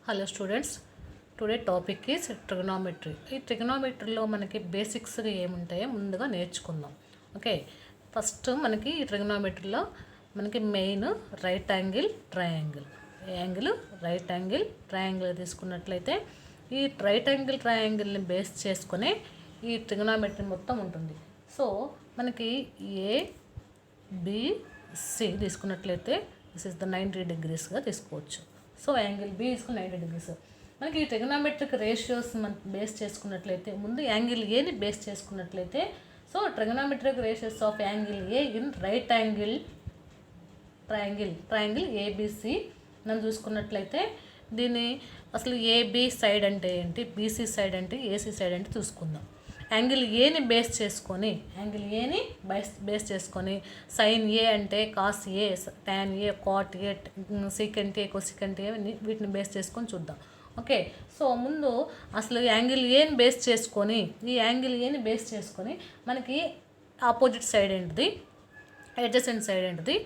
Hello students, today topic is trigonometry. ఈ ట్రిగనామెట్రీలో మనకి బేసిక్స్గా ఏముంటాయో ముందుగా నేర్చుకుందాం. ఓకే, ఫస్ట్ మనకి ఈ ట్రిగనామెట్రీలో మనకి main right angle triangle right angle triangle తీసుకున్నట్లయితే ఈ రైట్ యాంగిల్ ట్రయాంగిల్ని బేస్ చేసుకునే ఈ ట్రిగనామెట్రీ మొత్తం ఉంటుంది. సో మనకి ఏబిసి తీసుకున్నట్లయితే దిస్ ఇస్ ద 90 degreesగా తీసుకోవచ్చు. సో యాంగిల్ బి తీసుకుని 90 degrees. మనకి ఈ ట్రిగనామెట్రిక్ రేషియోస్ మనం బేస్ చేసుకున్నట్లయితే ముందు యాంగిల్ ఏని బేస్ చేసుకున్నట్లయితే so trigonometric ratios of angle A in right angle triangle ABC మనం చూసుకున్నట్లయితే దీన్ని అసలు ఏబి సైడ్ అంటే ఏంటి, బీసీ సైడ్ అంటే, ఏసీ సైడ్ అంటే చూసుకుందాం. యాంగిల్ ఏని బేస్ చేసుకొని సైన్ ఏ అంటే cos A, tan A, cot A, secant A, cosecant A వీటిని బేస్ చేసుకొని చూద్దాం. ఓకే, సో ముందు అసలు యాంగిల్ ఏని బేస్ చేసుకొని మనకి ఆపోజిట్ సైడ్ ఏంటిది, అడ్జసెంట్ సైడ్ ఏంటిది,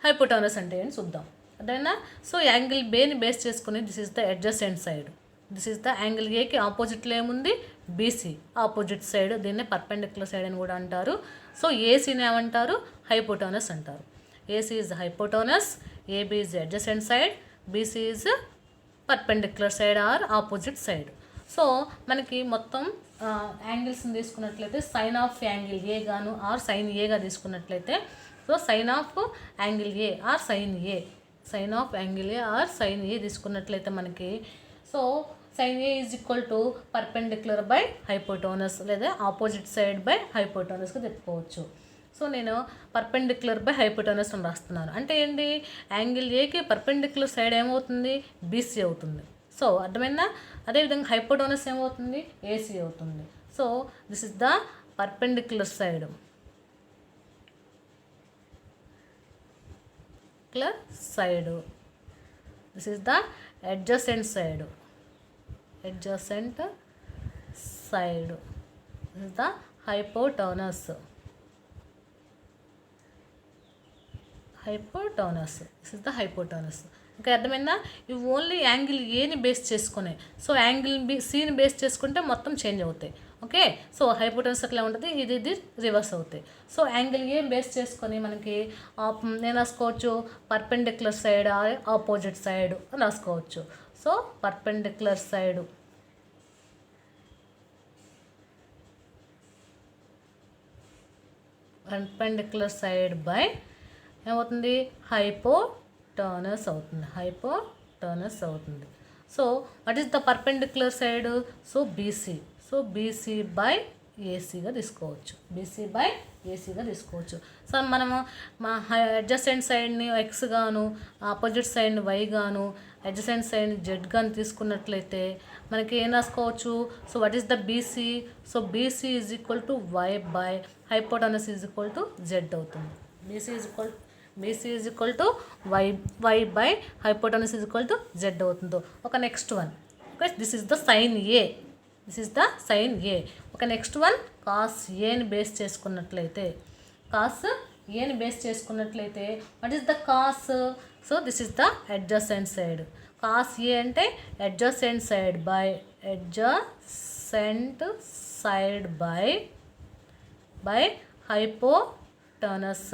హైపోటెనస్ అంటే ఏంటి చూద్దాం. అదేనా? సో యాంగిల్ బేని బేస్ చేసుకుని this is the adjacent side, this is the angle ఏకి ఆపోజిట్లో ఏముంది, బీసీ ఆపోజిట్ సైడ్, దీన్నే పర్పెండిక్యులర్ సైడ్ అని కూడా అంటారు. సో ఏసీని ఏమంటారు, హైపోటెనస్ అంటారు. AC is hypotenuse, AB is adjacent side, BC is perpendicular side or opposite side. So మనకి మొత్తం యాంగిల్స్ని తీసుకున్నట్లయితే సైన్ ఆఫ్ యాంగిల్ ఏ గాను ఆర్ సైన్ ఏగా తీసుకున్నట్లయితే so sine of angle A or sine A తీసుకున్నట్లయితే మనకి so sine A is equal to perpendicular by hypotenuse లేదా opposite side by హైపోటోనస్గా చెప్పుకోవచ్చు. సో నేను పర్పెండిక్యులర్ బై హైపోటోనస్ అని రాస్తున్నాను. అంటే ఏంటి, యాంగిల్ ఏకి పర్పెండిక్యులర్ సైడ్ ఏమవుతుంది, బీసీ అవుతుంది. సో అర్థమైందా? అదేవిధంగా హైపోటోనస్ ఏమవుతుంది, ఏసీ అవుతుంది. So this is the perpendicular side, this is the adjacent side, this is the hypotenuse, okay అర్థమైందా? ఇవి ఓన్లీ యాంగిల్ ఏని బేస్ చేసుకునే. సో యాంగిల్ బి సిని బేస్ చేసుకుంటే మొత్తం చేంజ్ అవుతాయి. ఓకే, సో హైపోటెనస్ అట్లా ఉంటుంది, ఇది రివర్స్ అవుతాయి. సో యాంగిల్ ఏ బేస్ చేసుకొని మనకి నేను రాసుకోవచ్చు పర్పెండిక్యులర్ సైడ్ ఆపోజిట్ సైడ్ అని రాసుకోవచ్చు. సో పర్పెండిక్యులర్ సైడ్ బై ఏమవుతుంది, హైపోటెనస్ అవుతుంది. So what is the perpendicular side, so BC by ఏసీగా తీసుకోవచ్చు. సో మనము మా అడ్జసెంట్ సైడ్ని ఎక్స్ గాను, ఆపోజిట్ సైడ్ని వై గాను, అడ్జసెంట్ సైడ్ని జెడ్ గాను తీసుకున్నట్లయితే మనకి ఏం రాసుకోవచ్చు, so what is the BC, so BC is equal to Y by hypotenuse is equal to Z అవుతుంది. BC is equal to Y by hypotenuse is equal to Z అవుతుందో. ఒక next one, okay, this is the sine A, ఒక next one cos ఏని base చేసుకున్నట్లయితే what is the cos, so this is the adjacent side. Cos A అంటే adjacent side by hypotenuse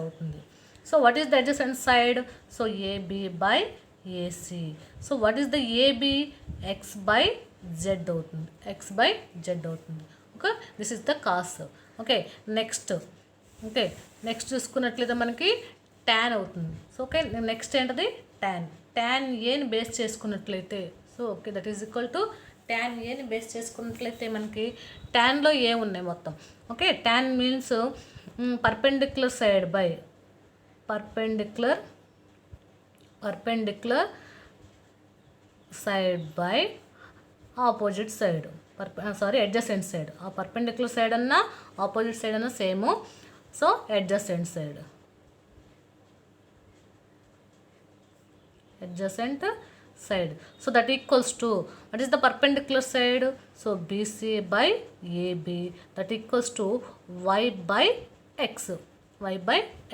అవుతుంది. So what is the adjacent side, so AB by AC. So what is the AB, X by Z అవుతుంది. Okay, this is the cos. Okay, next చూసుకున్నట్లయితే మనకి tan అవుతుంది. So okay, next ఏంటది, tan ఏని base చేసుకున్నట్లయితే so okay that is equal to tan ఏని base చేసుకున్నట్లయితే మనకి ట్యాన్లో ఏ ఉన్నాయి మొత్తం. Okay, tan means perpendicular side by opposite side, adjacent side. ఆ పర్పెండిక్యులర్ సైడ్ అన్నా ఆపోజిట్ సైడ్ అన్నా same. So adjacent side, so that equals to what is the perpendicular side, so BC by AB that equals to Y by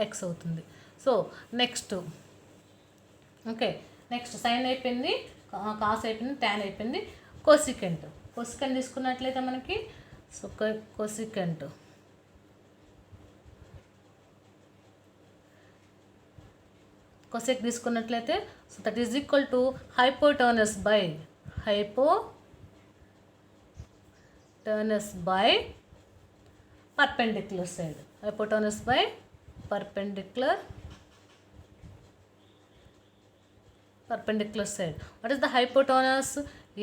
X అవుతుంది. So next okay, next sine అయిపోయింది, cos అయిపోయింది, tan అయిపోయింది. Cosecant తీసుకున్నట్లయితే మనకి so cosecant cosec తీసుకున్నట్లయితే so that is equal to hypotenuse by perpendicular side. Hypotenuse by perpendicular side. What is the hypotenuse?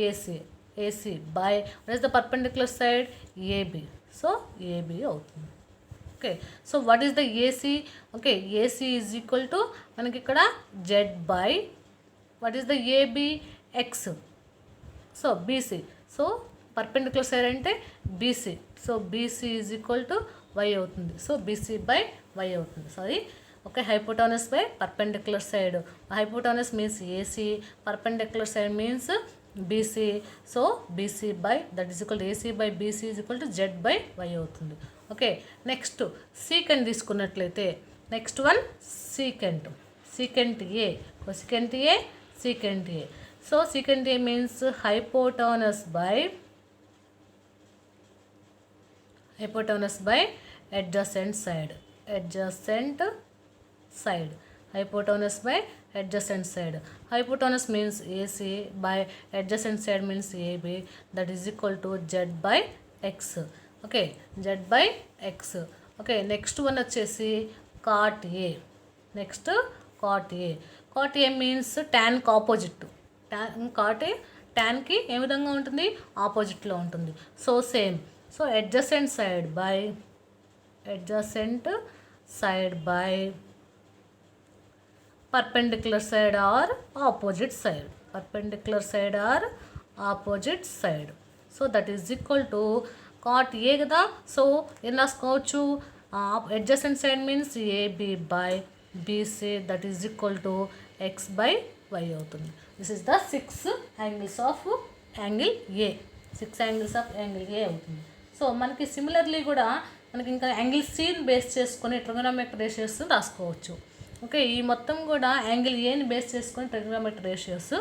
AC by what is the perpendicular side? AB. So AB అవుతుంది. Okay, so what is the AC? Okay, AC is equal to మనకి ఇక్కడ Z by what is the AB? X. So BC. So perpendicular side అంటే BC. So BC is equal to Y అవుతుంది. So BC by Y అవుతుంది. Sorry, okay. Hypotenuse by perpendicular side. Hypotenuse means AC, perpendicular side means BC. So BC by that is equal to AC by BC is equal to Z by Y అవుతుంది. Okay, next secant తీసుకున్నట్లయితే next one secant A, cosecant A, secant A. So secant A means hypotenuse by adjacent side. Hypotenuse by adjacent side. Hypotenuse means AC by adjacent side means AB. That is equal to Z by X. Okay, Z by X. Okay, next one వచ్చేసి cot A. Cot A means tan కి opposite. cot A ట్యాన్కి ఏ విధంగా ఉంటుంది? ఆపోజిట్లో ఉంటుంది. So same. So adjacent side by perpendicular side or opposite side. So that is equal to cot A కదా. So ఏం రాసుకోవచ్చు? adjacent side means AB by BC, that is equal to X by Y అవుతుంది. This is the 6 angles of angle A. 6 angles of angle A అవుతుంది. So మనకి similarly కూడా మనకి ఇంకా angle సీని బేస్ చేసుకొని ట్రిగోనోమెట్రిక్ రేషియోస్ రాసుకోవచ్చు. ఓకే, ఈ మొత్తం కూడా యాంగిల్ ఏని బేస్ చేసుకొని ట్రిగోనోమెట్రిక్ రేషియోస్.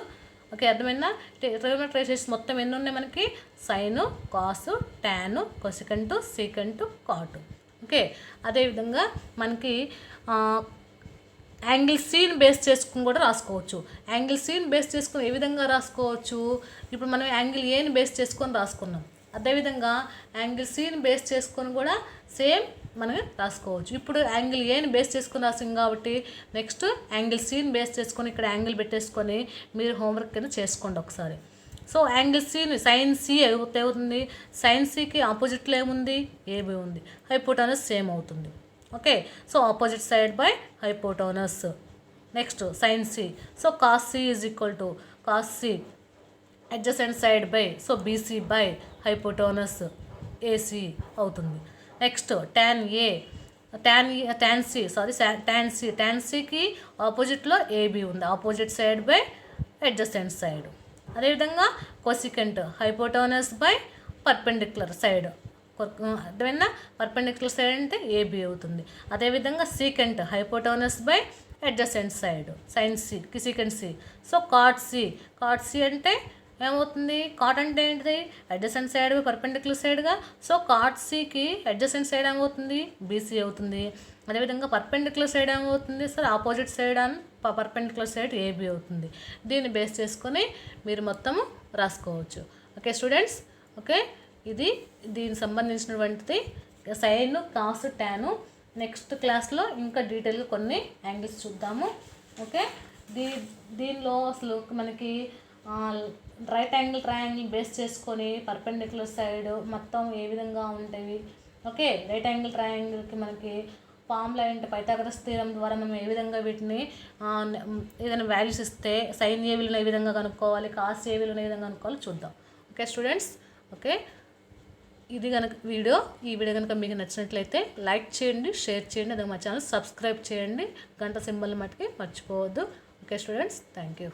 ఓకే, అర్థమైందా? ట్రిగోనోమెట్రిక్ రేషియోస్ మొత్తం ఎన్ని ఉన్నాయి మనకి? సైను, కాసు, టాను, కొసికెంటు, సీకెంటు, కాటు. ఓకే, అదేవిధంగా మనకి యాంగిల్ సీని బేస్ చేసుకుని కూడా రాసుకోవచ్చు. యాంగిల్ సీని బేస్ చేసుకుని ఏ విధంగా రాసుకోవచ్చు? ఇప్పుడు మనం యాంగిల్ ఏని బేస్ చేసుకొని రాసుకున్నాం. అదేవిధంగా యాంగిల్ సీని బేస్ చేసుకొని కూడా సేమ్ మనం రాసుకోవచ్చు. ఇప్పుడు యాంగిల్ ఏని బేస్ చేసుకొని రాసాం కాబట్టి నెక్స్ట్ యాంగిల్ సీని బేస్ చేసుకొని ఇక్కడ యాంగిల్ పెట్టేసుకొని మీరు హోంవర్క్ కింద చేసుకోండి ఒకసారి. సో యాంగిల్ సీని సైన్ సి అవుతుంది. సైన్ సికి ఆపోజిట్లో ఏముంది? ఏబి ఉంది. హైపోటోనస్ సేమ్ అవుతుంది. Okay, so opposite side by hypotenuse. Next sine C. So cos C is equal to cos C adjacent side by so BC by hypotenuse AC అవుతుంది. Next tan A, tan సికి ఆపోజిట్లో AB ఉంది. Opposite side by adjacent side. అదేవిధంగా cosecant hypotenuse by perpendicular side. అర్థమైనా? Perpendicular side అంటే AB అవుతుంది. అదేవిధంగా secant hypotenuse by adjacent side. Sine సికి secant C. So cot C అంటే ఏమవుతుంది? కాట్ అంటే ఏంటిది? అడ్జసెంట్ సైడ్ పర్పెండిక్యులర్ సైడ్గా. సో కాట్ సికి అడ్జసెంట్ సైడ్ ఏమవుతుంది? బీసీ అవుతుంది. అదేవిధంగా పర్పెండిక్యులర్ సైడ్ ఏమవుతుంది? Sir opposite side and perpendicular side AB అవుతుంది. దీన్ని బేస్ చేసుకొని మీరు మొత్తము రాసుకోవచ్చు. ఓకే స్టూడెంట్స్, ఓకే, ఇది దీనికి సంబంధించినటువంటిది సైన్, కాస్, టాను. నెక్స్ట్ క్లాస్లో ఇంకా డీటెయిల్గా కొన్ని యాంగిల్స్ చూద్దాము. ఓకే, దీనిలో అసలు మనకి రైట్ యాంగిల్ ట్రయాంగిల్ బేస్ చేసుకొని పర్పెండిక్యులర్ సైడ్ మొత్తం ఏ విధంగా ఉంటాయి. ఓకే, రైట్ యాంగిల్ ట్రయాంగిల్కి మనకి ఫార్ములా ఏంటి? పైథాగరస్ థీరం ద్వారా మనం ఏ విధంగా వీటిని ఏదైనా వాల్యూస్ ఇస్తే సైన్ ఏ విలువను ఏ విధంగా కనుక్కోవాలి, కాస్ ఏ విలువను ఏ విధంగా కనుక్కోవాలి చూద్దాం. ఓకే స్టూడెంట్స్, ఓకే, ఇది కనుక ఈ వీడియో కనుక మీకు నచ్చినట్లయితే లైక్ చేయండి, షేర్ చేయండి, అదే మా ఛానల్ సబ్స్క్రైబ్ చేయండి, గంట సింబల్ మట్టుకి మర్చిపోవద్దు. Okay students, thank you.